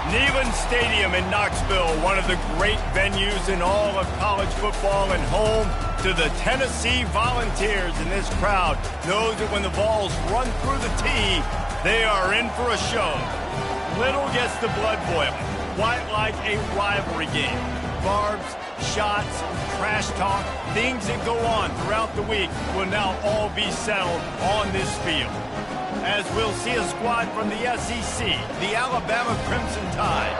Neyland Stadium in Knoxville, one of the great venues in all of college football and home to the Tennessee Volunteers. And this crowd knows that when the balls run through the tee, they are in for a show. Little gets the blood boiling, quite like a rivalry game. Barbs, shots, trash talk, things that go on throughout the week will now all be settled on this field. As we'll see a squad from the SEC, the Alabama Crimson Tide,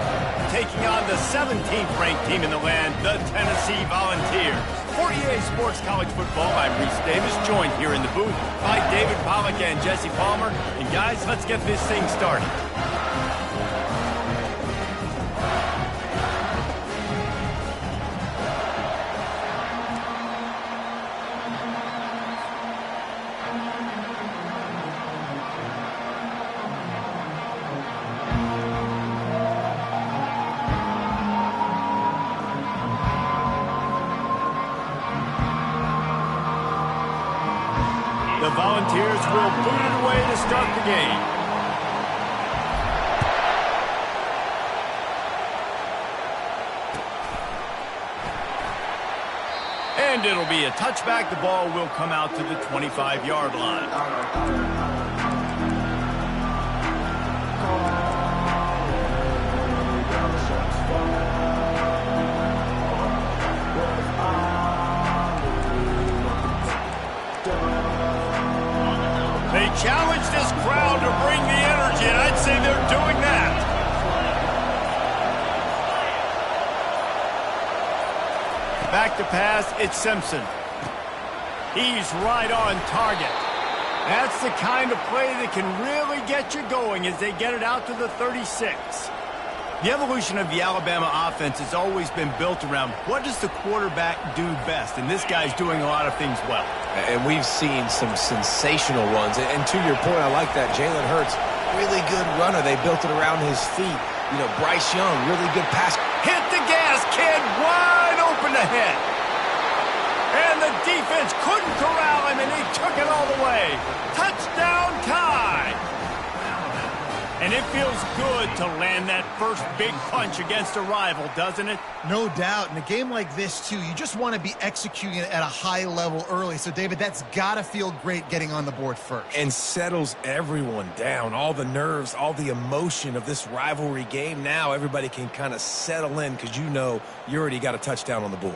taking on the 17th ranked team in the land, the Tennessee Volunteers. For EA Sports College Football, I'm Reese Davis, joined here in the booth by David Pollack and Jesse Palmer. And guys, let's get this thing started. The Volunteers will boot it away to start the game. And it'll be a touchback. The ball will come out to the 25-yard line. They challenge this crowd to bring the energy, and I'd say they're doing that. Back to pass, it's Simpson. He's right on target. That's the kind of play that can really get you going as they get it out to the 36. The evolution of the Alabama offense has always been built around what does the quarterback do best, and this guy's doing a lot of things well. And we've seen some sensational ones. And to your point, I like that. Jalen Hurts, really good runner. They built it around his feet. You know, Bryce Young, really good pass. Hit the gas, kid, wide open ahead. And the defense couldn't corral him, and he took it all the way. Touchdown Tide. And it feels good to land that first big punch against a rival, doesn't it? No doubt. In a game like this, too, you just want to be executing it at a high level early. So, David, that's got to feel great getting on the board first. And settles everyone down. All the nerves, all the emotion of this rivalry game. Now everybody can kind of settle in because you know you already got a touchdown on the board.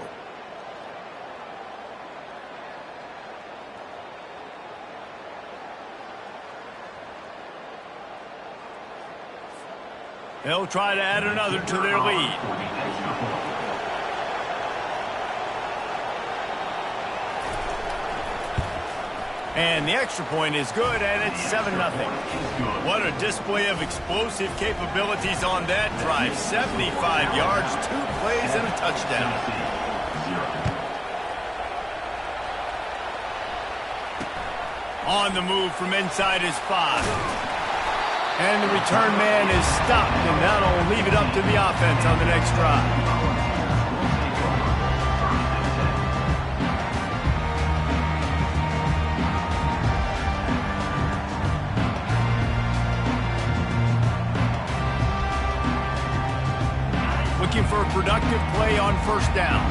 They'll try to add another to their lead. And the extra point is good, and it's 7-0. What a display of explosive capabilities on that drive. 75 yards, 2 plays, and a touchdown. On the move from inside his 5. And the return man is stopped, and that'll leave it up to the offense on the next drive. Looking for a productive play on first down.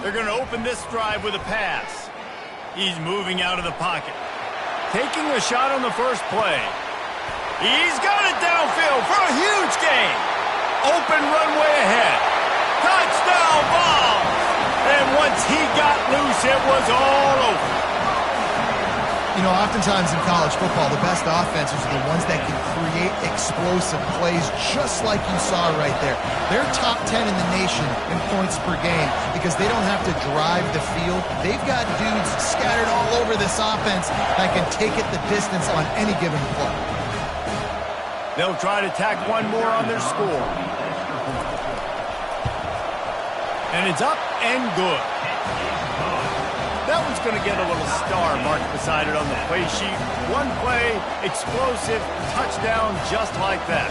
They're going to open this drive with a pass. He's moving out of the pocket. Taking a shot on the first play. He's got it downfield for a huge gain. Open runway ahead. Touchdown ball. And once he got loose, it was all over. You know, oftentimes in college football, the best offenses are the ones that can create explosive plays just like you saw right there. They're top 10 in the nation in points per game because they don't have to drive the field. They've got dudes scattered all over this offense that can take it the distance on any given play. They'll try to tack one more on their score. And it's up and good. That one's going to get a little star marked beside it on the play sheet. One play, explosive, touchdown just like that.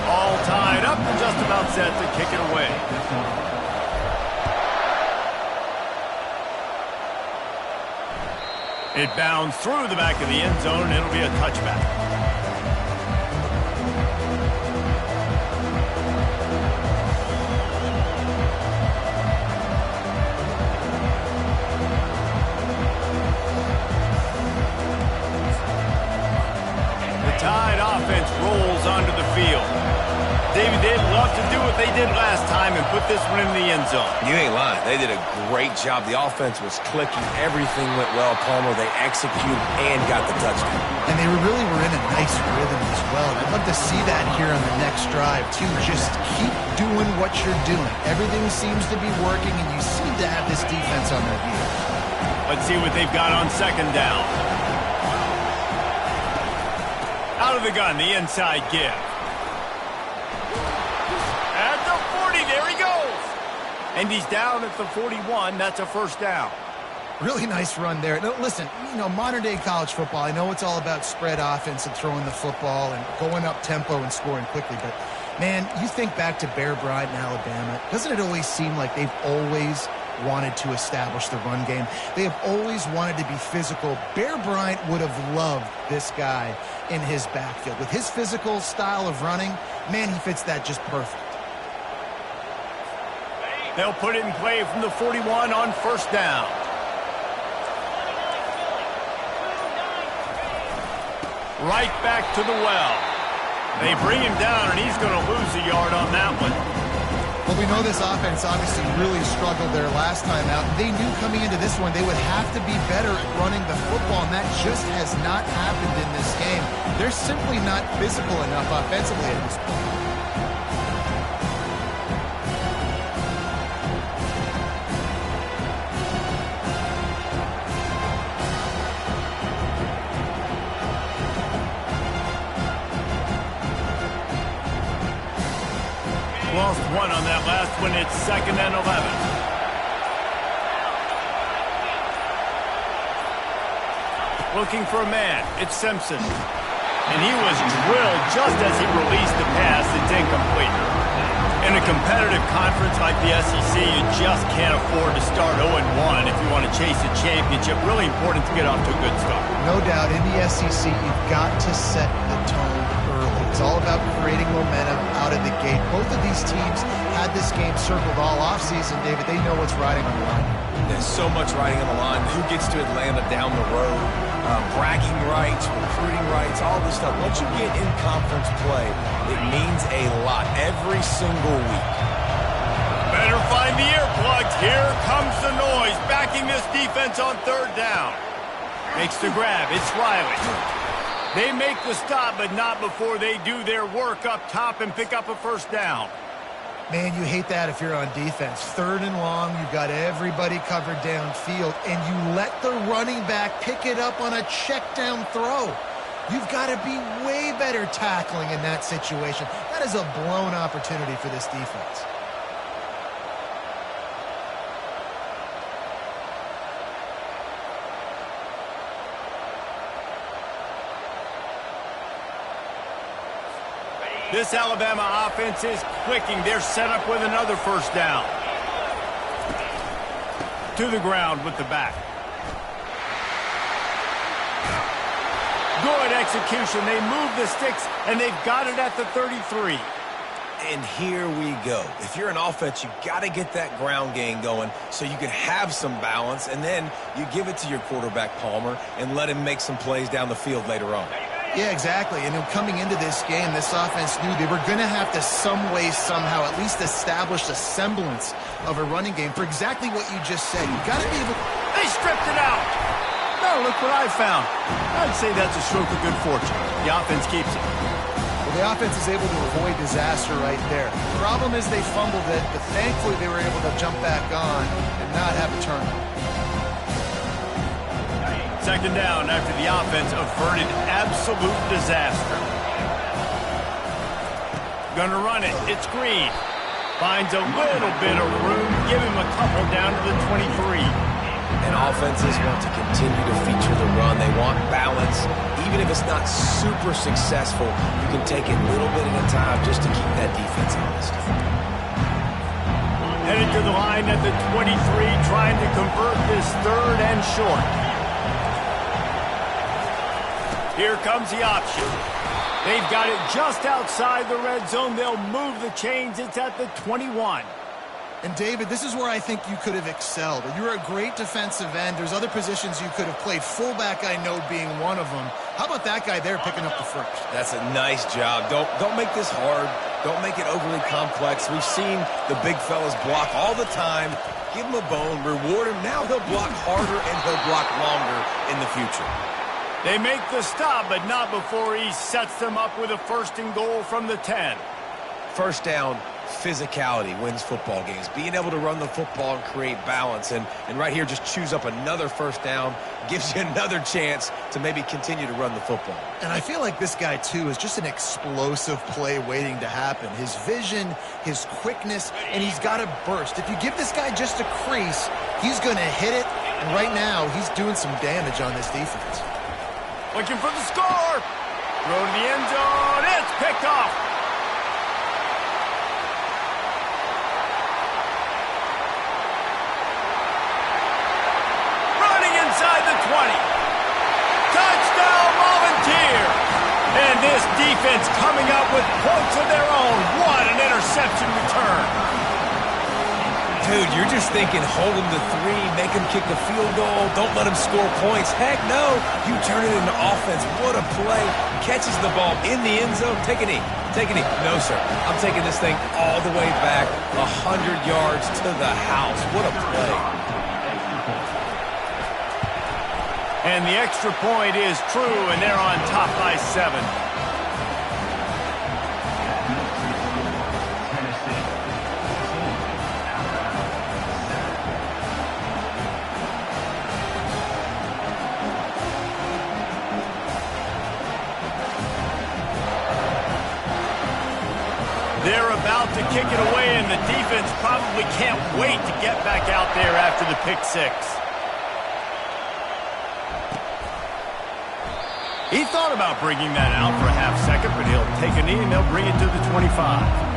All tied up and just about set to kick it away. It bounds through the back of the end zone, and it'll be a touchback. Tide offense rolls onto the field. David, they'd love to do what they did last time and put this one in the end zone. You ain't lying. They did a great job. The offense was clicking. Everything went well, Palmer. They executed and got the touchdown. And they really were in a nice rhythm as well. I'd love to see that here on the next drive, too. Just keep doing what you're doing. Everything seems to be working, and you seem to have this defense on their heels. Let's see what they've got on second down. Out of the gun, the inside give. At the 40, there he goes. And he's down at the 41. That's a first down. Really nice run there. Now, listen, modern-day college football, I know it's all about spread offense and throwing the football and going up tempo and scoring quickly, but, man, you think back to Bear Bryant in Alabama, doesn't it always seem like they've always wanted to establish the run game? They have always wanted to be physical. Bear Bryant would have loved this guy in his backfield. With his physical style of running, man, he fits that just perfect. They'll put it in play from the 41 on first down. Right back to the well. They bring him down, and he's going to lose a yard on that one. Well, we know this offense obviously really struggled there last time out. They knew coming into this one they would have to be better at running the football, and that just has not happened in this game. They're simply not physical enough offensively at this point. Lost one on that last one. It's 2nd and 11. Looking for a man. It's Simpson. And he was drilled just as he released the pass. It's incomplete. In a competitive conference like the SEC, you just can't afford to start 0-1 if you want to chase a championship. Really important to get off to a good start. No doubt, in the SEC, you've got to set the tone early. It's all about creating momentum out of the gate. Both of these teams had this game circled all offseason, David. They know what's riding on the line. There's so much riding on the line. Who gets to Atlanta down the road? Bragging rights, recruiting rights, all this stuff. Once you get in conference play, it means a lot every single week. Better find the earplugs. Here comes the noise. Backing this defense on third down. Makes the grab. It's Riley. They make the stop, but not before they do their work up top and pick up a first down. Man, you hate that if you're on defense. 3rd and long, you've got everybody covered downfield, and you let the running back pick it up on a check down throw. You've got to be way better tackling in that situation. That is a blown opportunity for this defense. This Alabama offense is clicking. They're set up with another first down. To the ground with the back. Good execution. They move the sticks, and they've got it at the 33. And here we go. If you're an offense, you got to get that ground game going so you can have some balance, and then you give it to your quarterback, Palmer, and let him make some plays down the field later on. Yeah, exactly. And coming into this game, this offense knew they were going to have to some way, somehow, at least establish a semblance of a running game for exactly what you just said. You've got to be able... They stripped it out. Oh, look what I found. I'd say that's a stroke of good fortune. The offense keeps it. Well, the offense is able to avoid disaster right there. The problem is they fumbled it, but thankfully they were able to jump back on and not have a turnover. 2nd down after the offense averted absolute disaster. Gonna run it. It's Green. Finds a little bit of room. Give him a couple down to the 23. And offenses want to continue to feature the run. They want balance. Even if it's not super successful, you can take it a little bit at a time just to keep that defense honest. Headed to the line at the 23, trying to convert this 3rd and short. Here comes the option. They've got it just outside the red zone. They'll move the chains. It's at the 21. And, David, this is where I think you could have excelled. You're a great defensive end. There's other positions you could have played. Fullback, I know, being one of them. How about that guy there picking up the first? That's a nice job. Don't make this hard. Don't make it overly complex. We've seen the big fellas block all the time. Give him a bone, reward him. Now he'll block harder and he'll block longer in the future. They make the stop, but not before he sets them up with a 1st and goal from the 10. First down, physicality wins football games. Being able to run the football and create balance. And right here, just choose up another first down. Gives you another chance to maybe continue to run the football. And I feel like this guy, too, is just an explosive play waiting to happen. His vision, his quickness, and he's got a burst. If you give this guy just a crease, he's going to hit it. And right now, he's doing some damage on this defense. Looking for the score. Throw to the end zone. It's picked off. Running inside the 20. Touchdown Volunteers. And this defense coming up with points of their own. What an interception return. Dude, you're just thinking hold him to 3, make him kick the field goal, don't let him score points. Heck no, you turn it into offense. What a play. Catches the ball in the end zone. Take a knee. Take a knee. No, sir. I'm taking this thing all the way back 100 yards to the house. What a play. And the extra point is true, and they're on top by 7. They're about to kick it away, and the defense probably can't wait to get back out there after the pick 6. He thought about bringing that out for a half second, but he'll take a knee and they'll bring it to the 25.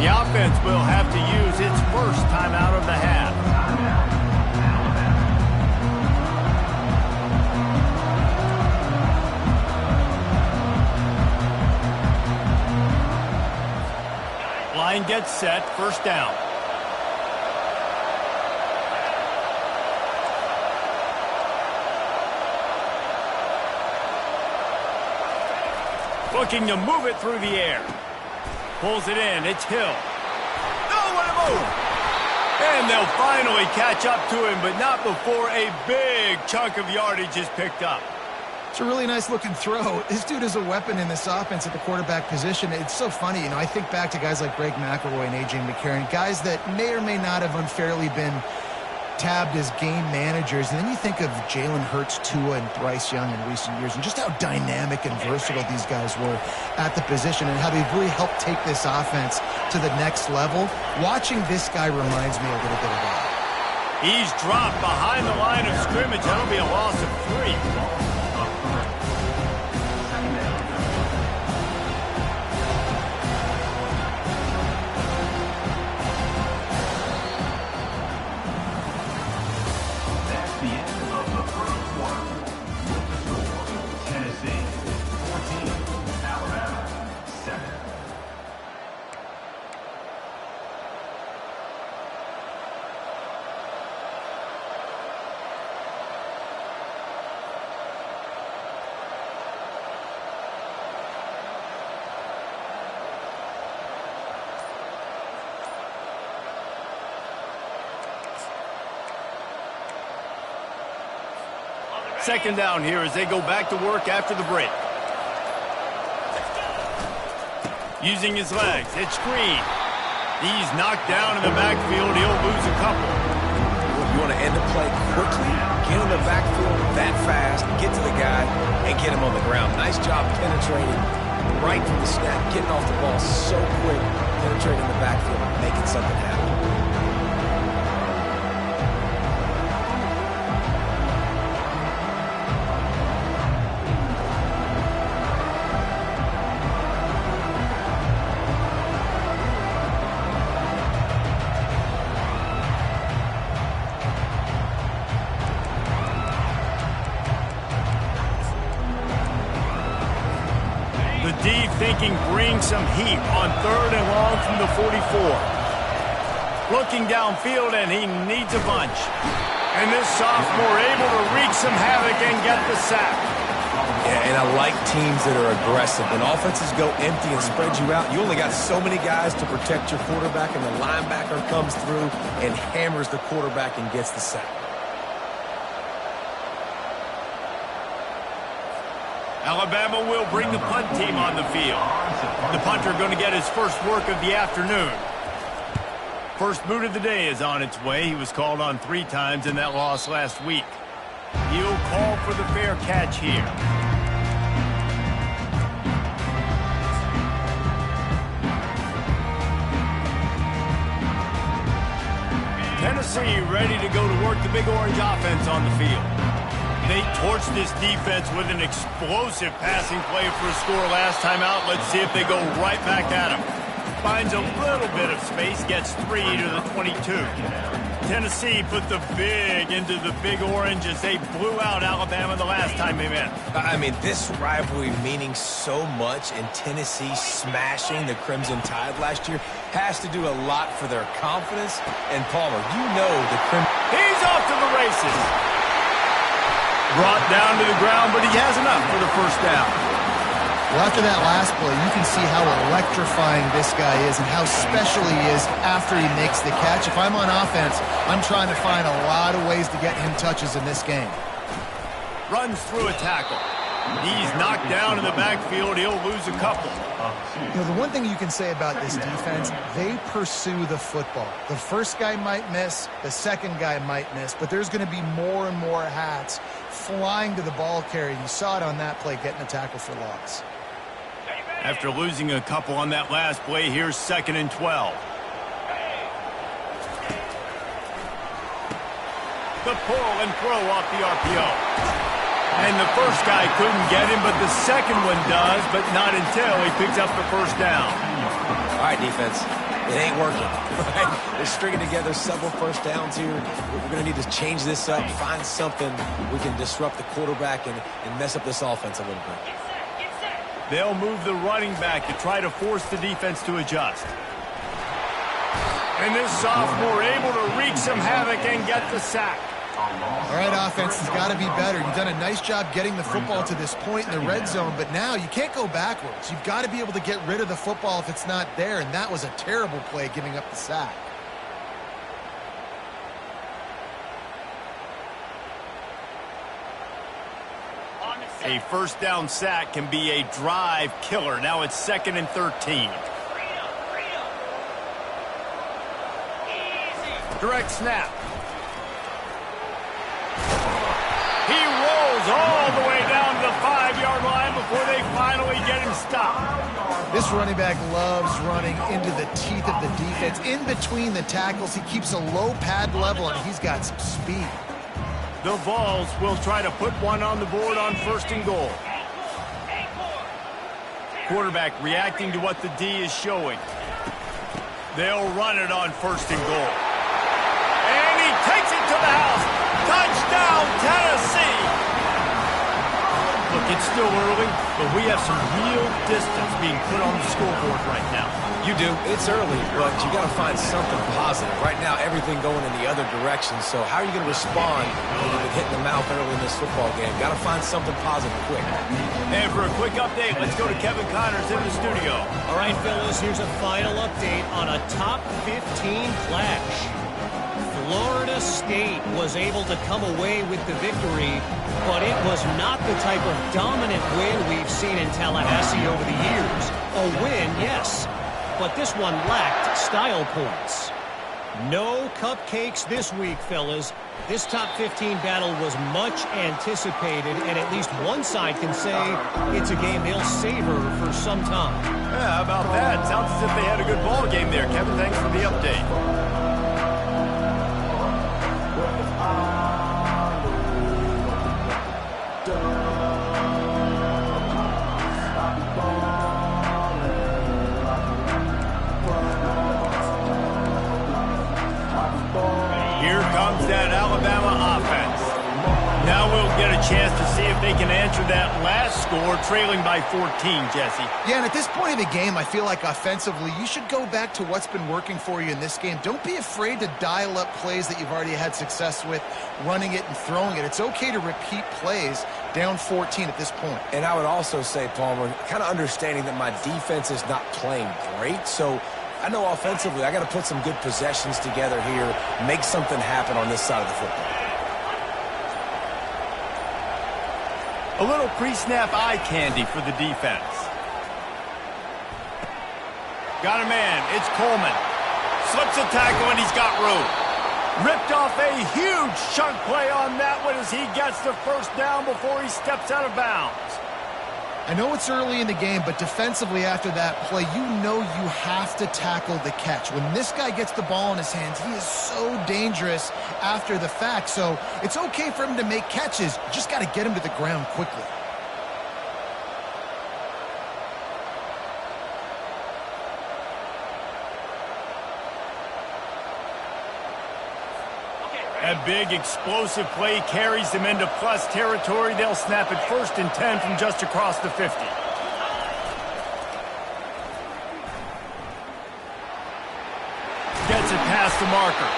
The offense will have to use its first timeout of the half. Line gets set, first down. Looking to move it through the air. Pulls it in. It's Hill. Nowhere to move. And they'll finally catch up to him, but not before a big chunk of yardage is picked up. It's a really nice-looking throw. This dude is a weapon in this offense at the quarterback position. It's so funny. You know, I think back to guys like Greg McElroy and A.J. McCarron, guys that may or may not have unfairly been tabbed as game managers. And then you think of Jalen Hurts, Tua, and Bryce Young in recent years, and just how dynamic and versatile these guys were at the position and how they've really helped take this offense to the next level. Watching this guy reminds me a little bit of that. He's dropped behind the line of scrimmage. That'll be a loss of 3. Second down here as they go back to work after the break. Using his legs, it's Green. He's knocked down in the backfield. He'll lose a couple. You want to end the play quickly, get in the backfield that fast, get to the guy, and get him on the ground. Nice job penetrating right from the snap, getting off the ball so quick, penetrating the backfield, making something happen. Viking bring some heat on 3rd and long from the 44. Looking downfield, and he needs a bunch. And this sophomore able to wreak some havoc and get the sack. Yeah, and I like teams that are aggressive. When offenses go empty and spread you out, you only got so many guys to protect your quarterback, and the linebacker comes through and hammers the quarterback and gets the sack. Alabama will bring the punt team on the field. The punter going to get his first work of the afternoon. First boot of the day is on its way. He was called on 3 times in that loss last week. He'll call for the fair catch here. Tennessee ready to go to work the Big Orange offense on the field. They torched this defense with an explosive passing play for a score last time out. Let's see if they go right back at him. Finds a little bit of space, gets 3 to the 22. Tennessee put the big into the Big Orange as they blew out Alabama the last time they met. I mean, this rivalry meaning so much, and Tennessee smashing the Crimson Tide last year has to do a lot for their confidence. And Palmer, you know the Crimson... He's off to the races. Brought down to the ground, but he has enough for the first down. Well, after that last play, you can see how electrifying this guy is and how special he is after he makes the catch. If I'm on offense, I'm trying to find a lot of ways to get him touches in this game. Runs through a tackle. He's knocked down in the backfield. He'll lose a couple. You know, the one thing you can say about this defense, they pursue the football. The first guy might miss, the second guy might miss, but there's going to be more and more hats flying to the ball carrier. You saw it on that play, getting a tackle for loss. After losing a couple on that last play, here's 2nd and 12. The pull and throw off the RPO. And the first guy couldn't get him, but the second one does, but not until he picks up the first down. All right, defense. It ain't working. Right? They're stringing together several first downs here. We're going to need to change this up, find something we can disrupt the quarterback and mess up this offense a little bit. They'll move the running back to try to force the defense to adjust. And this sophomore able to wreak some havoc and get the sack. All right, offense has got to be better. You've done a nice job getting the football to this point in the red zone, but now you can't go backwards. You've got to be able to get rid of the football if it's not there, and that was a terrible play giving up the sack. A first down sack can be a drive killer. Now it's 2nd and 13. Direct snap. He rolls all the way down to the 5-yard line before they finally get him stopped. This running back loves running into the teeth of the defense. In between the tackles, he keeps a low pad level, and he's got some speed. The Vols will try to put one on the board on 1st and goal. Quarterback reacting to what the D is showing. They'll run it on 1st and goal. And he takes it to the house. Touchdown, Tennessee! Look, it's still early, but we have some real distance being put on the scoreboard right now. You do. It's early, but you got to find something positive. Right now, everything going in the other direction. So how are you going to respond when you've been hit in the mouth early in this football game? Got to find something positive quick. And for a quick update, let's go to Kevin Connors in the studio. All right, fellas, here's a final update on a top 15 clash. Florida State was able to come away with the victory, but it was not the type of dominant win we've seen in Tallahassee over the years. A win, yes, but this one lacked style points. No cupcakes this week, fellas. This top 15 battle was much anticipated, and at least one side can say it's a game they'll savor for some time. Yeah, how about that? Sounds as if they had a good ball game there. Kevin, thanks for the update. Here comes that Alabama offense. Now we'll get a chance to see if they can answer that last score, trailing by 14, Jesse. Yeah, and at this point of the game, I feel like offensively, you should go back to what's been working for you in this game. Don't be afraid to dial up plays that you've already had success with, running it and throwing it. It's okay to repeat plays down 14 at this point. And I would also say, Palmer, kind of understanding that my defense is not playing great, so I know offensively I got to put some good possessions together here, make something happen on this side of the football. A little pre-snap eye candy for the defense. Got a man. It's Coleman. Slips a tackle, and he's got room. Ripped off a huge chunk play on that one as he gets the first down before he steps out of bounds. I know it's early in the game, but defensively after that play, you know you have to tackle the catch. When this guy gets the ball in his hands, he is so dangerous after the fact. So it's okay for him to make catches. You just got to get him to the ground quickly. A big explosive play carries them into plus territory. They'll snap it 1st and 10 from just across the 50. Gets it past the marker.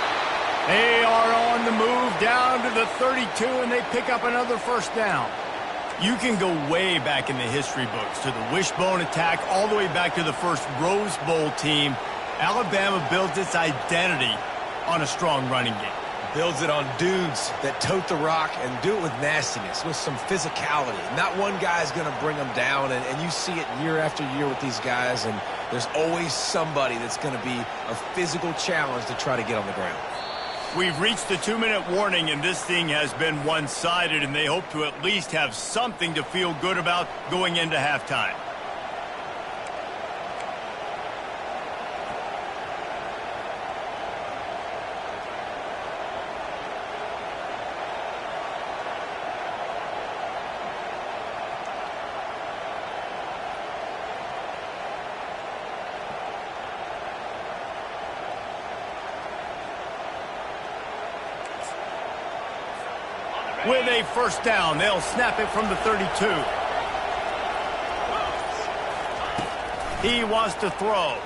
They are on the move down to the 32, and they pick up another first down. You can go way back in the history books to the wishbone attack, all the way back to the first Rose Bowl team. Alabama built its identity on a strong running game. Builds it on dudes that tote the rock and do it with nastiness, with some physicality. Not one guy's going to bring them down, and you see it year after year with these guys, and there's always somebody that's going to be a physical challenge to try to get on the ground. We've reached the 2-minute warning, and this thing has been one-sided, and they hope to at least have something to feel good about going into halftime. With a first down, they'll snap it from the 32. He wants to throw.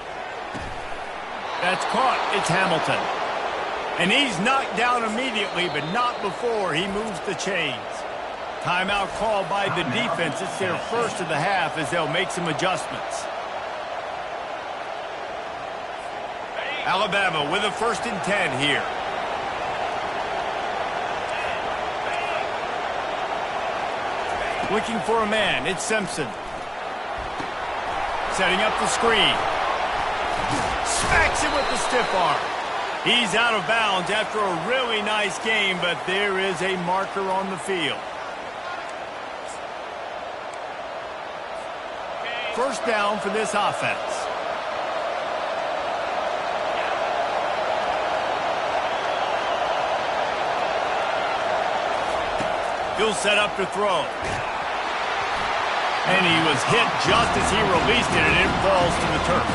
That's caught. It's Hamilton. And he's knocked down immediately, but not before he moves the chains. Timeout called by the defense. It's their first of the half as they'll make some adjustments. Alabama with a 1st and 10 here. Looking for a man. It's Simpson. Setting up the screen. Smacks him with the stiff arm. He's out of bounds after a really nice game, but there is a marker on the field. First down for this offense. He'll set up to throw. And he was hit just as he released it, and it falls to the turf.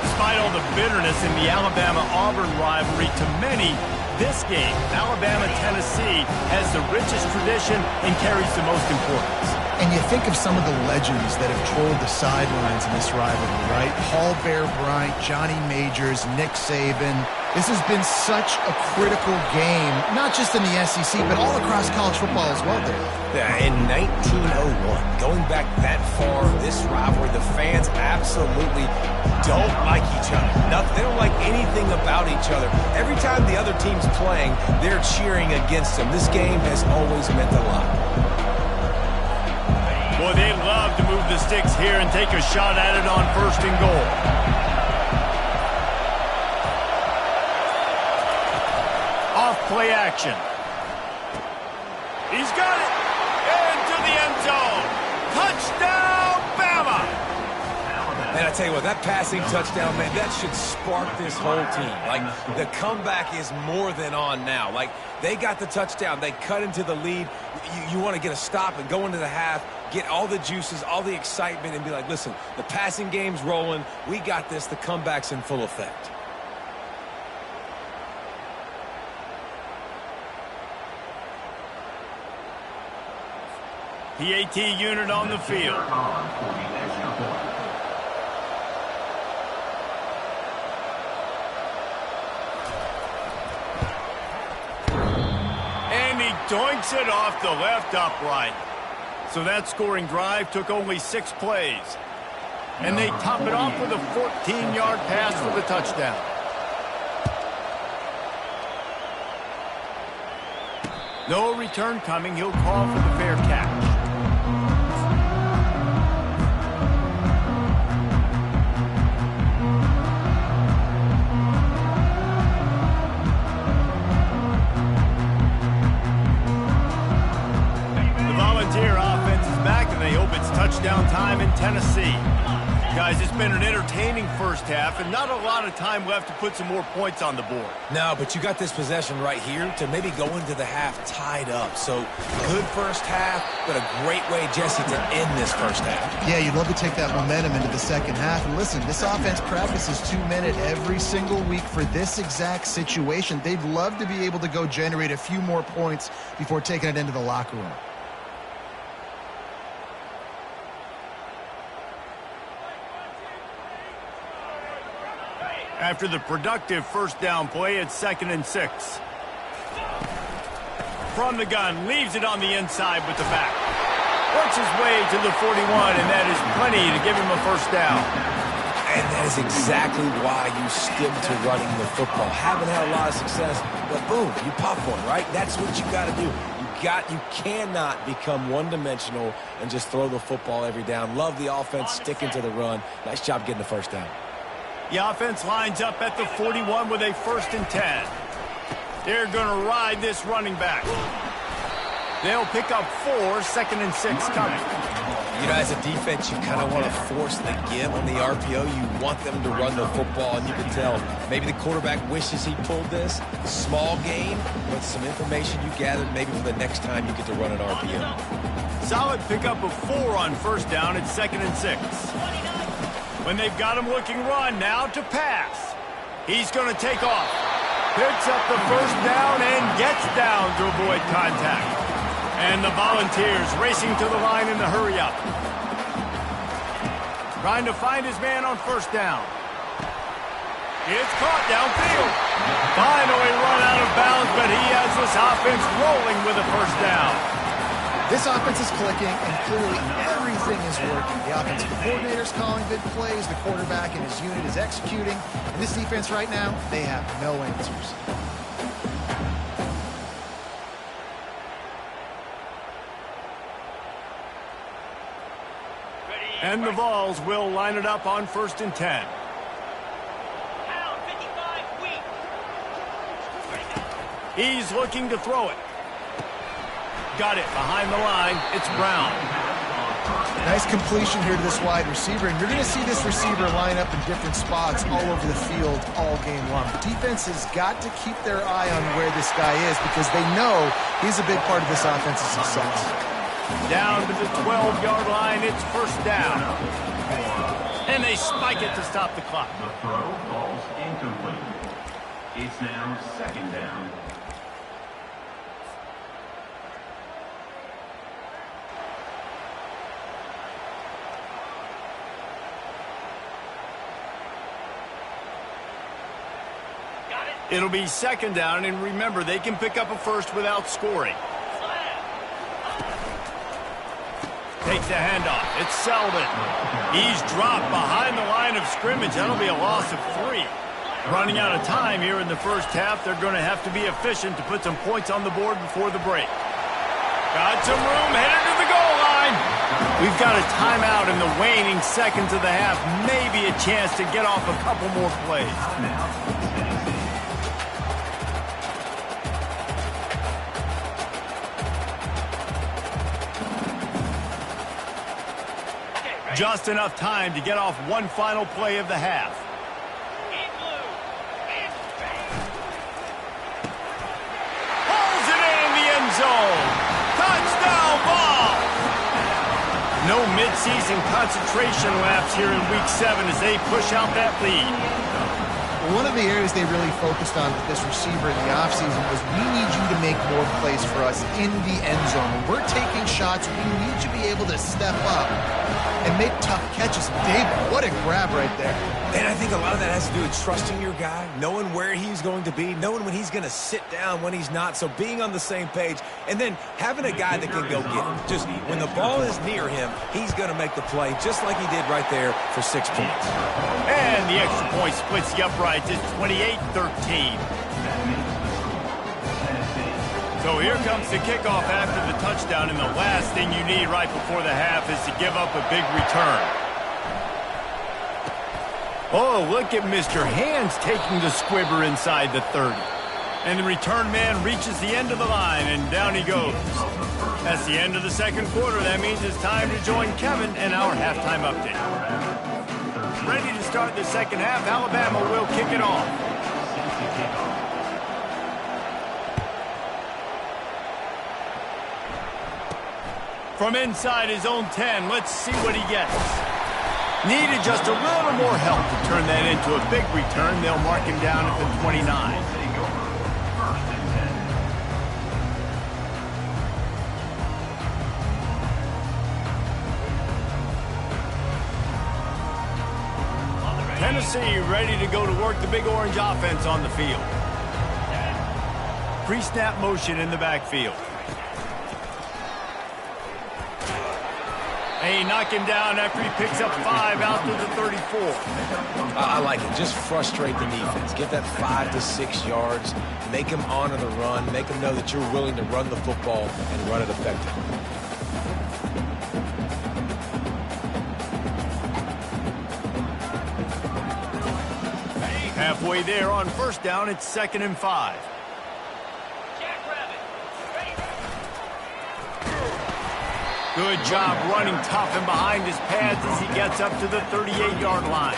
Despite all the bitterness in the Alabama-Auburn rivalry, to many, this game, Alabama-Tennessee, has the richest tradition and carries the most importance. And you think of some of the legends that have trolled the sidelines in this rivalry, right? Paul Bear Bryant, Johnny Majors, Nick Saban. This has been such a critical game, not just in the SEC, but all across college football as well, Dave. Yeah, in 1901, going back that far, this rivalry, the fans absolutely don't like each other. They don't like anything about each other. Every time the other team's playing, they're cheering against them. This game has always meant a lot. Boy, they love to move the sticks here and take a shot at it on 1st and goal. Off-play action. He's got it. Into the end zone. Touchdown, Bama! And I tell you what, that passing touchdown, man, that should spark this whole team. Like, the comeback is more than on now. Like, they got the touchdown. They cut into the lead. You want to get a stop and go into the half, get all the juices, all the excitement, and be like, listen, the passing game's rolling. We got this. The comeback's in full effect. PAT unit on the field. And he doinks it off the left upright. So that scoring drive took only 6 plays. And they top it off with a 14-yard pass for the touchdown. No return coming. He'll call for the fair catch. The Volunteer offense is back, and they hope it's touchdown time in Tennessee. Guys, it's been an entertaining first half and not a lot of time left to put some more points on the board. No, but you got this possession right here to maybe go into the half tied up. So good first half, but a great way, Jesse, to end this first half. Yeah, you'd love to take that momentum into the second half. And listen, this offense practices 2-minute every single week for this exact situation. They'd love to be able to go generate a few more points before taking it into the locker room. After the productive first down play, it's 2nd and 6. From the gun, leaves it on the inside with the back. Works his way to the 41, and that is plenty to give him a first down. And that is exactly why you stick to running the football. Haven't had a lot of success, but boom, you pop one, right? That's what you got to do. You cannot become one-dimensional and just throw the football every down. Love the offense sticking to the run. Nice job getting the first down. The offense lines up at the 41 with a 1st and 10. They're going to ride this running back. They'll pick up 4, 2nd and 6 coming. You know, as a defense, you kind of want to force the give on the RPO. You want them to run the football, and you can tell maybe the quarterback wishes he pulled this. Small gain, but some information you gathered maybe for the next time you get to run an RPO. Solid pickup of 4 on first down at 2nd and 6. When they've got him looking run, now to pass. He's going to take off. Picks up the first down and gets down to avoid contact. And the Volunteers racing to the line in the hurry-up. Trying to find his man on first down. It's caught downfield. Finally run out of bounds, but he has this offense rolling with a first down. This offense is clicking, and clearly everything is working. The offensive coordinator's calling good plays, the quarterback and his unit is executing, and this defense right now, they have no answers. And the Vols will line it up on 1st and 10. He's looking to throw it. Got it behind the line. It's Brown. Nice completion here to this wide receiver, and you're going to see this receiver line up in different spots all over the field all game long. The defense has got to keep their eye on where this guy is because they know he's a big part of this offense's success. Down to the 12-yard line. It's first down. And they spike it to stop the clock. The throw falls incomplete. It's now 2nd down. It'll be 2nd down, and remember, they can pick up a first without scoring. Takes the handoff. It's Selden. He's dropped behind the line of scrimmage. That'll be a loss of 3. Running out of time here in the first half. They're going to have to be efficient to put some points on the board before the break. Got some room, headed to the goal line. We've got a timeout in the waning seconds of the half. Maybe a chance to get off a couple more plays. Just enough time to get off one final play of the half. Pulls it in the end zone. Touchdown ball. No midseason concentration laps here in Week 7 as they push out that lead. One of the areas they really focused on with this receiver in the offseason was we need you to make more plays for us in the end zone. When we're taking shots, we need to be able to step up and make tough catches. David, what a grab right there. And I think a lot of that has to do with trusting your guy, knowing where he's going to be, knowing when he's going to sit down, when he's not. So being on the same page, and then having a guy that can go get him. Just when the ball is near him, he's going to make the play, just like he did right there for 6 points. And the extra point splits the uprights. It's 28-13. So here comes the kickoff after the touchdown, and the last thing you need right before the half is to give up a big return. Oh, look at Mr. Hands taking the squibber inside the 30. And the return man reaches the end of the line, and down he goes. That's the end of the second quarter. That means it's time to join Kevin and our halftime update. Ready to start the second half. Alabama will kick it off. From inside his own 10, let's see what he gets. Needed just a little more help to turn that into a big return. They'll mark him down at the 29. Tennessee ready to go to work the Big Orange offense on the field. Pre-snap motion in the backfield. Hey, knock him down after he picks up 5 out to the 34. I like it. Just frustrate the defense. Get that 5 to 6 yards. Make them honor the run. Make them know that you're willing to run the football and run it effectively. Halfway there on first down, it's 2nd and 5. Good job running tough and behind his pads as he gets up to the 38-yard line.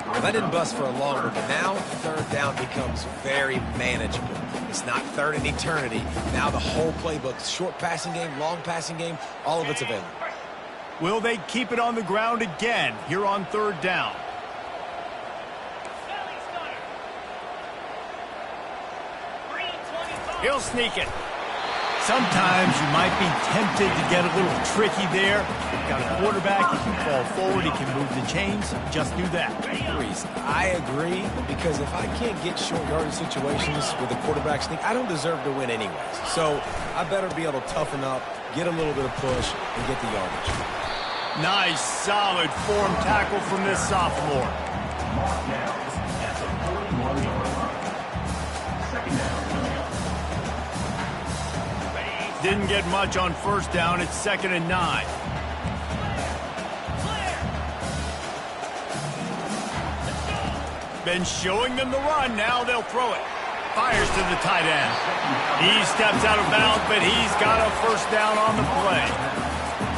Well, that didn't bust for a longer, but now third down becomes very manageable. It's not third in eternity. Now the whole playbook, short passing game, long passing game, all of it's available. Will they keep it on the ground again here on third down? He'll sneak it. Sometimes you might be tempted to get a little tricky there. Got a quarterback, he can fall forward, he can move the chains. Just do that. I agree, because if I can't get short yardage situations with a quarterback sneak, I don't deserve to win anyways. So I better be able to toughen up, get a little bit of push, and get the yardage. Nice, solid form tackle from this sophomore. Didn't get much on first down. It's 2nd and 9. Been showing them the run. Now they'll throw it. Fires to the tight end. He steps out of bounds, but he's got a first down on the play.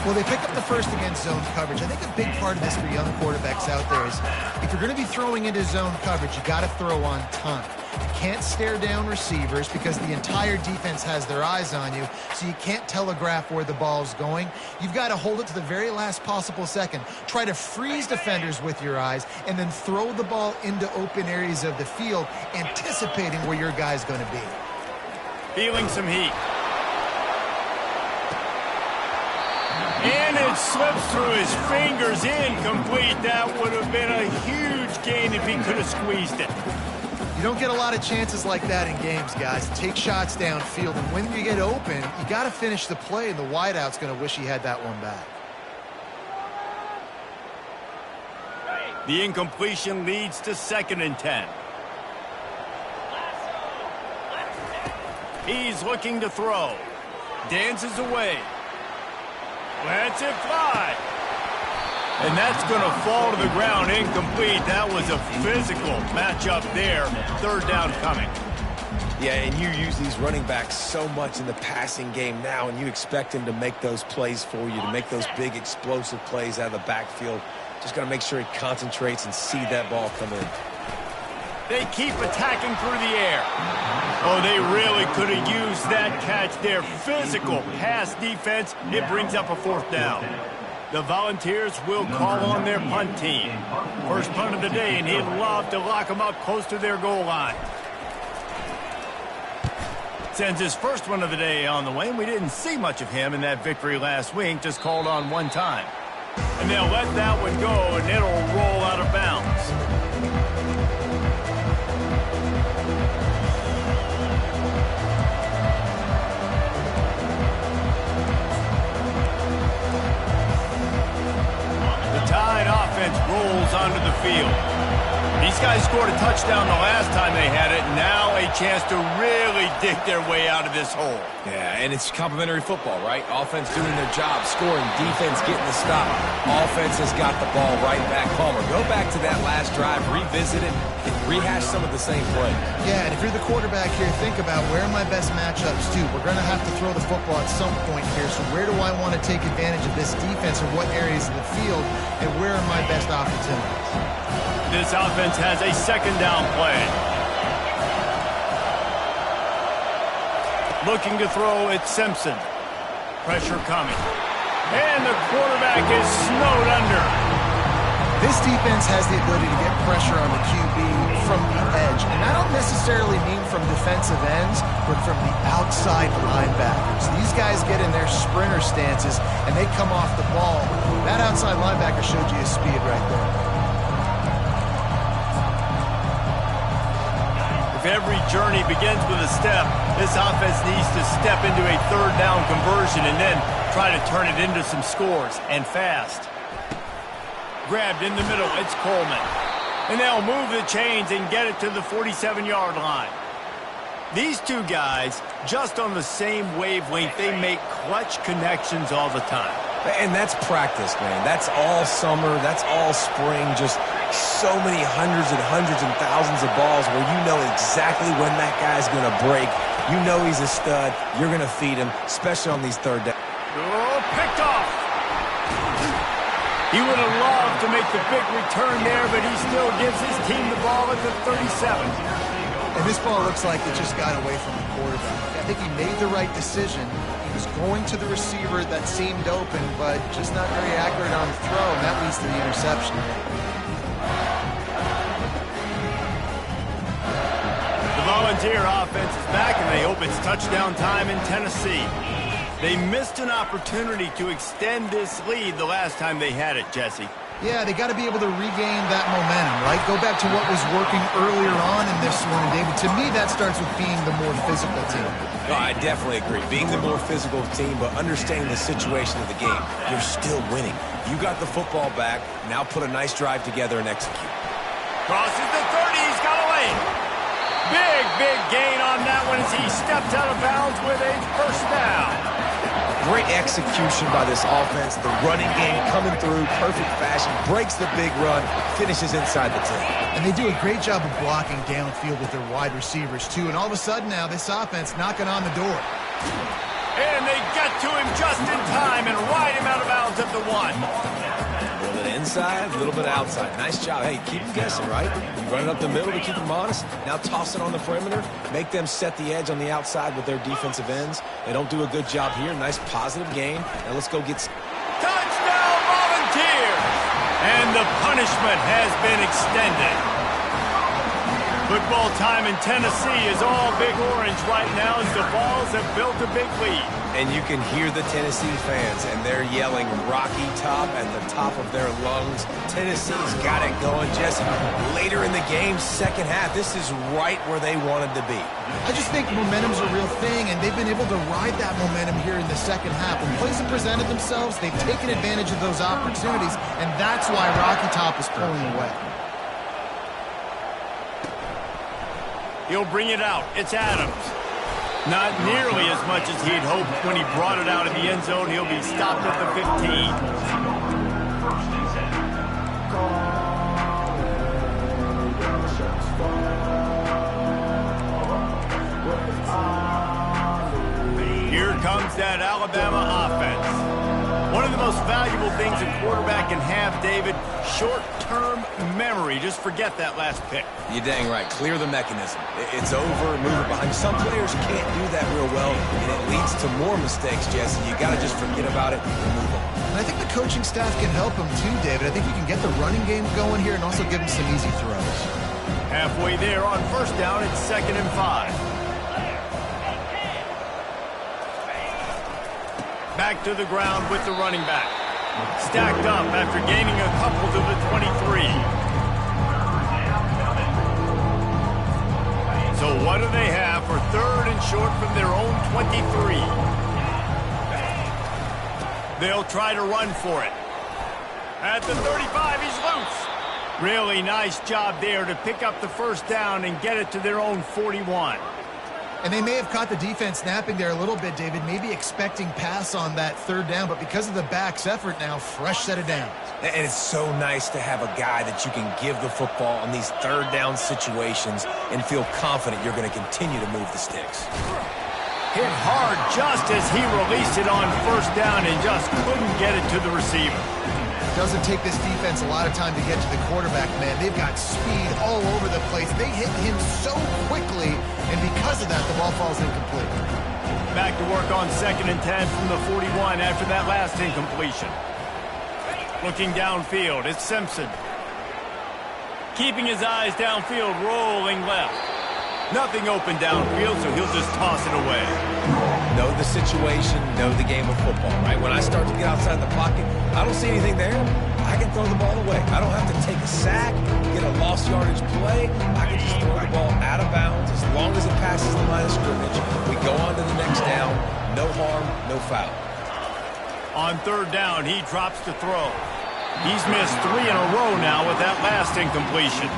Well, they pick up the first against zone coverage. I think a big part of this for young quarterbacks out there is if you're going to be throwing into zone coverage, you got to throw on time. You can't stare down receivers because the entire defense has their eyes on you, so you can't telegraph where the ball's going. You've got to hold it to the very last possible second. Try to freeze defenders with your eyes and then throw the ball into open areas of the field, anticipating where your guy's going to be. Feeling some heat. And it slips through his fingers, incomplete. That would have been a huge gain if he could have squeezed it. You don't get a lot of chances like that in games, guys. Take shots downfield, and when you get open, you got to finish the play, and the wideout's going to wish he had that one back. The incompletion leads to 2nd and 10. He's looking to throw. Dances away. Lets it fly. And that's going to fall to the ground incomplete. That was a physical matchup there. Third down coming. Yeah, and you use these running backs so much in the passing game now, and you expect him to make those plays for you, to make those big explosive plays out of the backfield. Just got to make sure he concentrates and see that ball come in. They keep attacking through the air. Oh, they really could have used that catch there. Physical pass defense. It brings up a 4th down. The Volunteers will call on their punt team. First punt of the day, and he'd love to lock them up close to their goal line. Sends his first one of the day on the way, and we didn't see much of him in that victory last week, just called on one time. And they'll let that one go, and it'll roll out of bounds. The Tide offense rolls onto the field. These guys scored a touchdown the last time they had it. Now a chance to really dig their way out of this hole. Yeah, and it's complimentary football, right? Offense doing their job, scoring, defense getting the stop. Offense has got the ball right back. Palmer, go back to that last drive, revisit it, and rehash some of the same plays. Yeah, and if you're the quarterback here, think about where are my best matchups too. We're going to have to throw the football at some point here, so where do I want to take advantage of this defense, or what areas of the field, and where are my best opportunities? This offense has a second down play. Looking to throw, it's Simpson. Pressure coming. And the quarterback is snowed under. This defense has the ability to get pressure on the QB from the edge. And I don't necessarily mean from defensive ends, but from the outside linebackers. These guys get in their sprinter stances, and they come off the ball. That outside linebacker showed you his speed right there. If every journey begins with a step, this offense needs to step into a third down conversion and then try to turn it into some scores, and fast. Grabbed in the middle, it's Coleman. And they'll move the chains and get it to the 47-yard line. These two guys, just on the same wavelength, they make clutch connections all the time. And that's practice, man. That's all summer. That's all spring. Just so many hundreds and thousands of balls where you know exactly when that guy's going to break. You know he's a stud. You're going to feed him, especially on these third downs. Oh, picked off. He would have loved to make the big return there, but he still gives his team the ball at the 37. And this ball looks like it just got away from the quarterback. I think he made the right decision. He was going to the receiver that seemed open, but just not very accurate on the throw, and that leads to the interception. The Volunteer offense is back, and they hope it's touchdown time in Tennessee. They missed an opportunity to extend this lead the last time they had it, Jesse. Yeah, they got to be able to regain that momentum, right? Go back to what was working earlier on in this one, and David, to me, that starts with being the more physical team. Oh, I definitely agree. Being the more physical team, but understanding the situation of the game. You're still winning. You got the football back. Now put a nice drive together and execute. Crosses the 30. He's got a lane. Big gain on that one as he stepped out of bounds with a first down. Great execution by this offense. The running game coming through, perfect fashion, breaks the big run, finishes inside the 10. And they do a great job of blocking downfield with their wide receivers, too. And all of a sudden now, this offense knocking on the door. And they get to him just in time and ride him out of bounds at the 1. A little bit inside, a little bit outside. Nice job. Hey, keep them guessing, right? You run it up the middle to keep them honest. Now toss it on the perimeter. Make them set the edge on the outside with their defensive ends. They don't do a good job here. Nice positive gain. Now let's go get... Touchdown, Volunteers! And the punishment has been extended. Football time in Tennessee is all Big Orange right now as the Vols have built a big lead. And you can hear the Tennessee fans, and they're yelling Rocky Top at the top of their lungs. Tennessee's got it going, Jesse. Later in the game, second half, this is right where they wanted to be. I just think momentum's a real thing, and they've been able to ride that momentum here in the second half. When plays have presented themselves, they've taken advantage of those opportunities, and that's why Rocky Top is pulling away. He'll bring it out. It's Adams. Not nearly as much as he'd hoped when he brought it out of the end zone. He'll be stopped at the 15. Here comes that Alabama offense. One of the most valuable things a quarterback can have, David, short-term memory. Just forget that last pick. You're dang right. Clear the mechanism. It's over, move it behind. Some players can't do that real well, and it leads to more mistakes, Jesse. You got to just forget about it and move on. And I think the coaching staff can help him too, David. I think you can get the running game going here and also give him some easy throws. Halfway there on first down, it's 2nd and 5. back to the ground with the running back. Stacked up after gaining a couple to the 23. So what do they have for 3rd and short from their own 23? They'll try to run for it. At the 35, he's loose. Really nice job there to pick up the first down and get it to their own 41. And they may have caught the defense napping there a little bit, David, maybe expecting pass on that 3rd down, but because of the back's effort now, fresh set of downs. And it's so nice to have a guy that you can give the football on these 3rd down situations and feel confident you're going to continue to move the sticks. Hit hard just as he released it on 1st down and just couldn't get it to the receiver. Doesn't take this defense a lot of time to get to the quarterback, man. They've got speed all over the place. They hit him so quickly, and because of that, the ball falls incomplete. Back to work on 2nd and 10 from the 41 after that last incompletion. Looking downfield, it's Simpson. Keeping his eyes downfield, rolling left. Nothing open downfield, so he'll just toss it away. Know the situation, know the game of football, right? When I start to get outside the pocket, I don't see anything there. I can throw the ball away. I don't have to take a sack, get a lost yardage play. I can just throw the ball out of bounds as long as it passes the line of scrimmage. We go on to the next down. No harm, no foul. On 3rd down, he drops to throw. He's missed 3 in a row now with that last incompletion.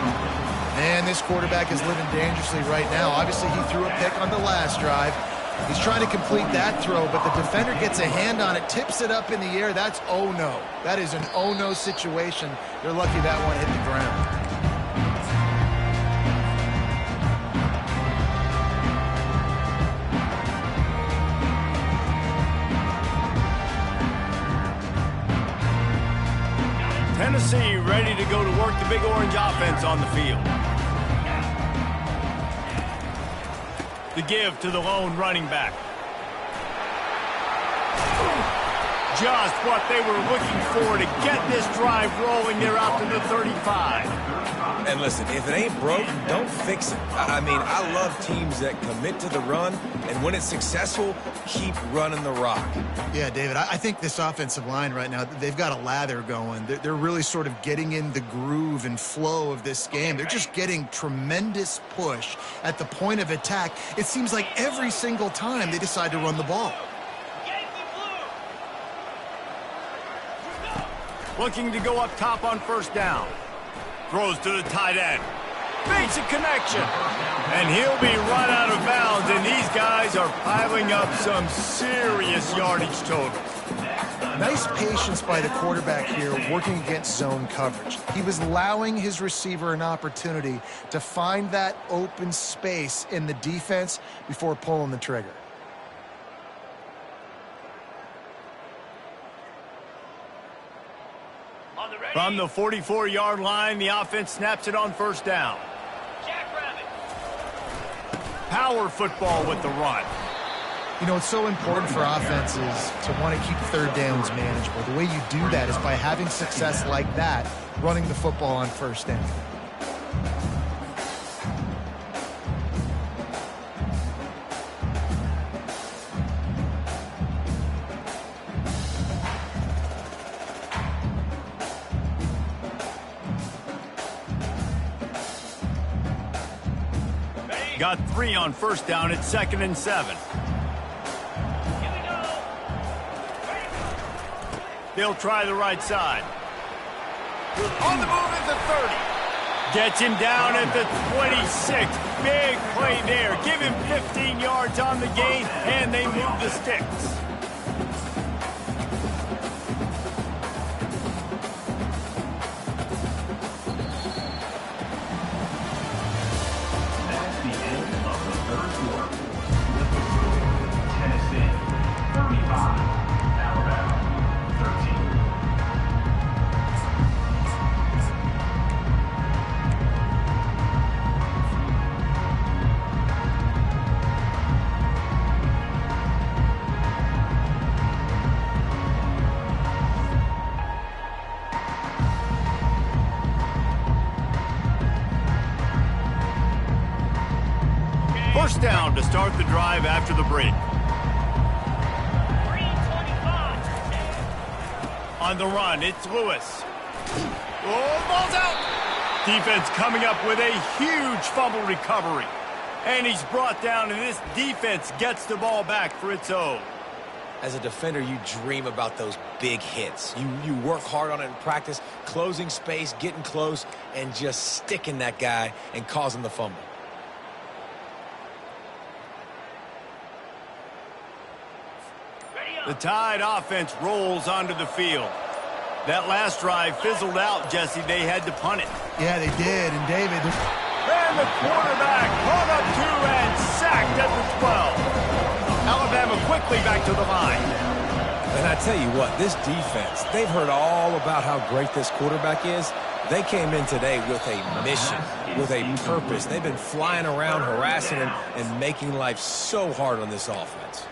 Man, this quarterback is living dangerously right now. Obviously, he threw a pick on the last drive. He's trying to complete that throw, but the defender gets a hand on it, tips it up in the air. That's oh-no. That is an oh-no situation. They're lucky that one hit the ground. Tennessee ready to go to work the Big Orange offense on the field. The give to the lone running back. Just what they were looking for to get this drive rolling. They're out to the 35. And listen, if it ain't broke, don't fix it. I mean, I love teams that commit to the run, and when it's successful, keep running the rock. Yeah, David, I think this offensive line right now, they've got a lather going. They're really sort of getting in the groove and flow of this game. They're just getting tremendous push at the point of attack. It seems like every single time they decide to run the ball. Looking to go up top on 1st down. Throws to the tight end. Makes a connection. And he'll be run out of bounds, and these guys are piling up some serious yardage totals. Nice patience by the quarterback here working against zone coverage. He was allowing his receiver an opportunity to find that open space in the defense before pulling the trigger. From the 44-yard line, the offense snaps it on 1st down. Power football with the run. You know, it's so important for offenses to want to keep 3rd downs manageable. The way you do that is by having success like that, running the football on 1st down. Got 3 on 1st down at 2nd and 7. They'll try the right side. On the move at the 30. Gets him down at the 26. Big play there. Give him 15 yards on the gain, and they move the sticks. First down to start the drive after the break. 3:25 On the run, it's Lewis. Oh, ball's out. Defense coming up with a huge fumble recovery. And he's brought down, and this defense gets the ball back for its own. As a defender, you dream about those big hits. You work hard on it in practice, closing space, getting close, and just sticking that guy and causing the fumble. The Tide offense rolls onto the field. That last drive fizzled out, Jesse. They had to punt it. Yeah, they did. And David... And the quarterback caught up to and sacked at the 12. Alabama quickly back to the line. And I tell you what, this defense, they've heard all about how great this quarterback is. They came in today with a mission, with a purpose. They've been flying around, harassing him, and making life so hard on this offense.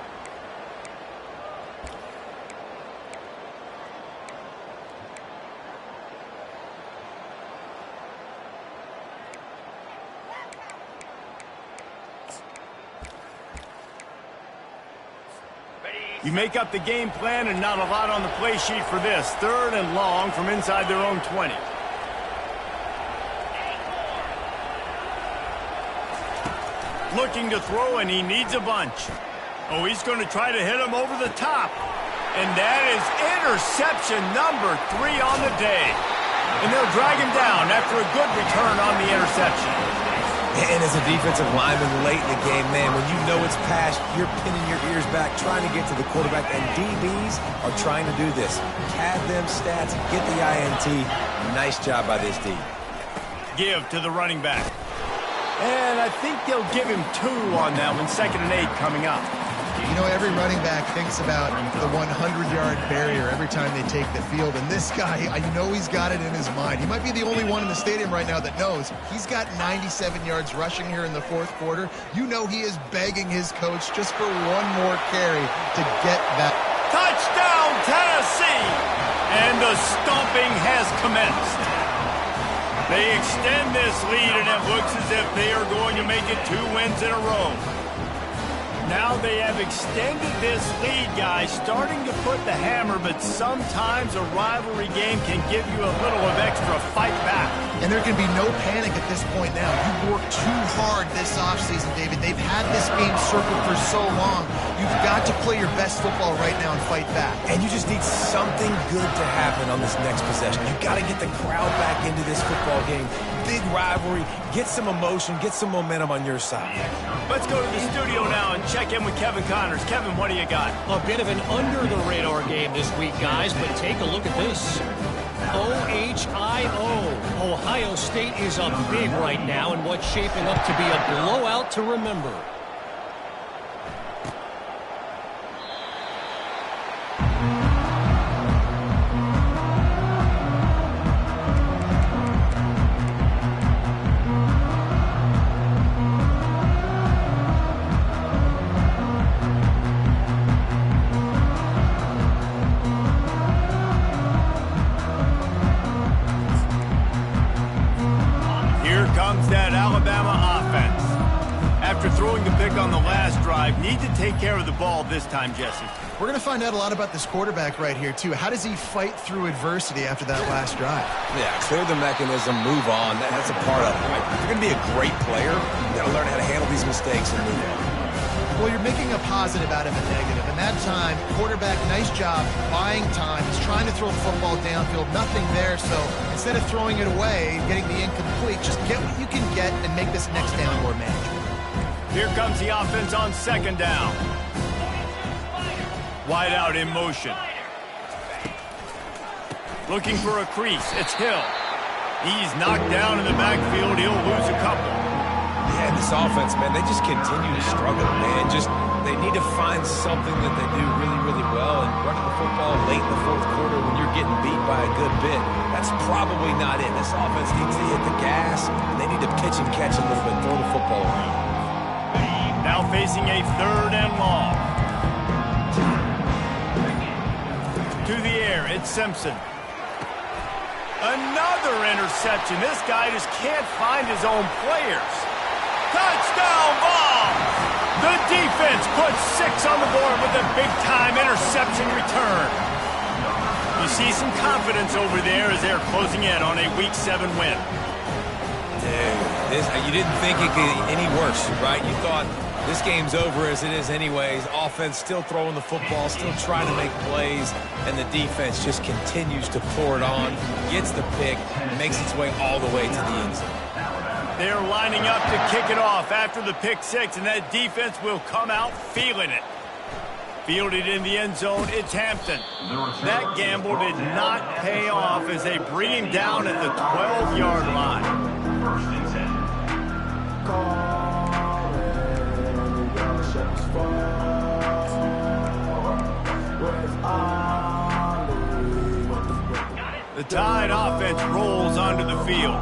You make up the game plan and not a lot on the play sheet for this. 3rd and long from inside their own 20. Looking to throw, and he needs a bunch. Oh, he's going to try to hit him over the top. And that is interception number 3 on the day. And they'll drag him down after a good return on the interception. And as a defensive lineman late in the game, man, when you know it's past, you're pinning your ears back, trying to get to the quarterback, and DBs are trying to do this. Pad them stats, get the INT. Nice job by this D. Give to the running back. And I think they'll give him 2 on that one. 2nd and 8 coming up. You know, every running back thinks about the 100-yard barrier every time they take the field. And this guy, I know he's got it in his mind. He might be the only one in the stadium right now that knows he's got 97 yards rushing here in the 4th quarter. You know he is begging his coach just for one more carry to get that. Touchdown, Tennessee! And the stomping has commenced. They extend this lead, and it looks as if they are going to make it 2 wins in a row. Now they have extended this lead, guys, starting to put the hammer, but sometimes a rivalry game can give you a little of extra fight back. And there can be no panic at this point now. You've worked too hard this offseason, David. They've had this game circled for so long. You've got to play your best football right now and fight back. And you just need something good to happen on this next possession. You've got to get the crowd back into this football game. Big rivalry. Get some emotion. Get some momentum on your side. Let's go to the studio now and check in with Kevin Connors. Kevin, what do you got? A bit of an under-the-radar game this week, guys, but take a look at this. OHIO. Ohio State is up big right now in what's shaping up to be a blowout to remember. That Alabama offense, after throwing the pick on the last drive, need to take care of the ball this time, Jesse. We're going to find out a lot about this quarterback right here, too. How does he fight through adversity after that last drive? Yeah, clear the mechanism, move on. That's a part of it, right? If you're going to be a great player, you got to learn how to handle these mistakes and move on. Well, you're making a positive out of a negative. And that time, quarterback, nice job, buying time. He's trying to throw the football downfield. Nothing there, so instead of throwing it away, getting the incomplete, just get what you can get and make this next down more manageable. Here comes the offense on 2nd down. Wide out in motion. Looking for a crease. It's Hill. He's knocked down in the backfield. He'll lose a couple. Yeah, this offense, man, they just continue to struggle, man. They need to find something that they do really, really well. And running the football late in the 4th quarter when you're getting beat by a good bit, that's probably not it. This offense needs to hit the gas, and they need to pitch and catch a little bit, throw the football around. Now facing a 3rd and long. To the air, it's Simpson. Another interception. This guy just can't find his own players. Touchdown ball! The defense puts 6 on the board with a big-time interception return. You see some confidence over there as they're closing in on a Week 7 win. Dude, you didn't think it could get any worse, right? You thought this game's over as it is anyways. Offense still throwing the football, still trying to make plays, and the defense just continues to pour it on, gets the pick, and makes its way all the way to the end zone. They're lining up to kick it off after the pick six, and that defense will come out feeling it. Fielded in the end zone, it's Hampton. That gamble did not pay off as they bring him down at the 12-yard line. First and 10. The Tide offense rolls onto the field.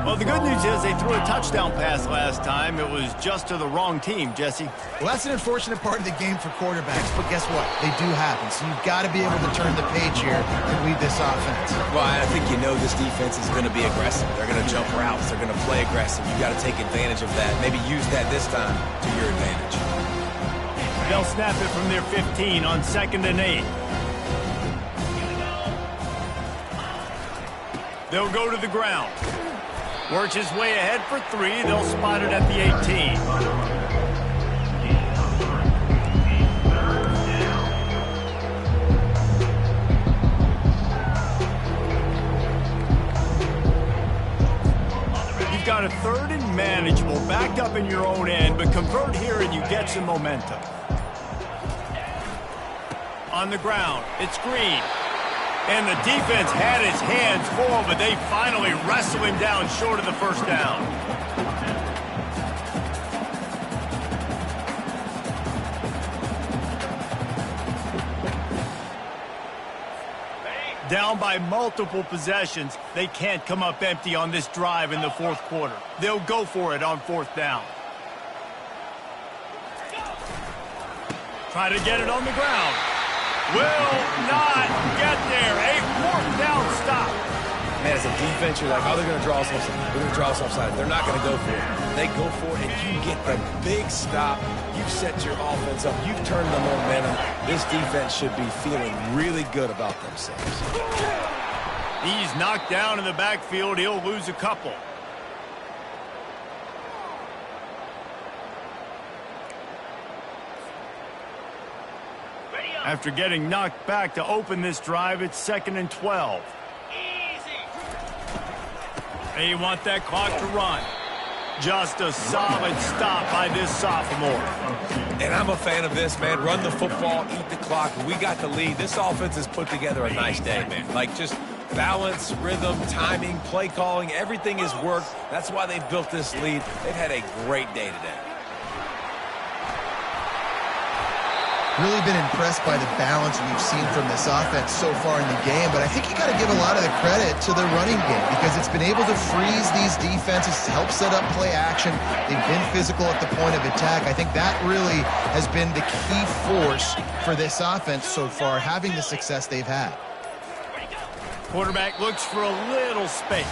Well, the good news is they threw a touchdown pass last time. It was just to the wrong team, Jesse. Well, that's an unfortunate part of the game for quarterbacks, but guess what? They do happen, so you've got to be able to turn the page here and lead this offense. Well, I think you know this defense is going to be aggressive. They're going to jump routes. They're going to play aggressive. You've got to take advantage of that. Maybe use that this time to your advantage. They'll snap it from their 15 on 2nd and 8. They'll go to the ground. Works his way ahead for 3. They'll spot it at the 18. You've got a 3rd and manageable, backed up in your own end, but convert here and you get some momentum. On the ground, it's Green. And the defense had his hands full, but they finally wrestle him down short of the first down. Down by multiple possessions, they can't come up empty on this drive in the 4th quarter. They'll go for it on 4th down. Try to get it on the ground. Will not get there. A 4th down stop. Man, as a defense, you're like, oh, they're going to draw us offside. They're going to draw us offside. They're not going to go for it. They go for it, and you get the big stop. You've set your offense up. You've turned the momentum. This defense should be feeling really good about themselves. He's knocked down in the backfield. He'll lose a couple. After getting knocked back to open this drive, it's 2nd and 12. They want that clock to run. Just a solid stop by this sophomore. And I'm a fan of this, man. Run the football, eat the clock. We got the lead. This offense has put together a nice day, man. Like just balance, rhythm, timing, play calling, everything has worked. That's why they've built this lead. They've had a great day today. Really been impressed by the balance we've seen from this offense so far in the game, but I think you got to give a lot of the credit to the running game because it's been able to freeze these defenses, help set up play action. They've been physical at the point of attack. I think that really has been the key force for this offense so far, having the success they've had. Quarterback looks for a little space.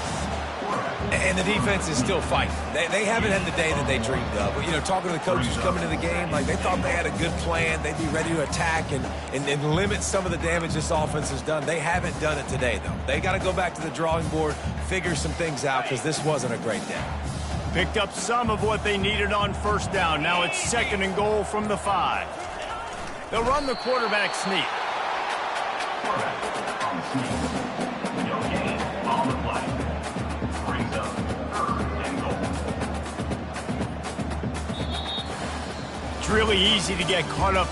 And the defense is still fighting. They haven't had the day that they dreamed of. You know, talking to the coaches coming into the game, like they thought they had a good plan. They'd be ready to attack and limit some of the damage this offense has done. They haven't done it today, though. They got to go back to the drawing board, figure some things out because this wasn't a great day. Picked up some of what they needed on 1st down. Now it's 2nd and goal from the 5. They'll run the quarterback sneak. No gain on the play. Brings up 3rd and goal. It's really easy to get caught up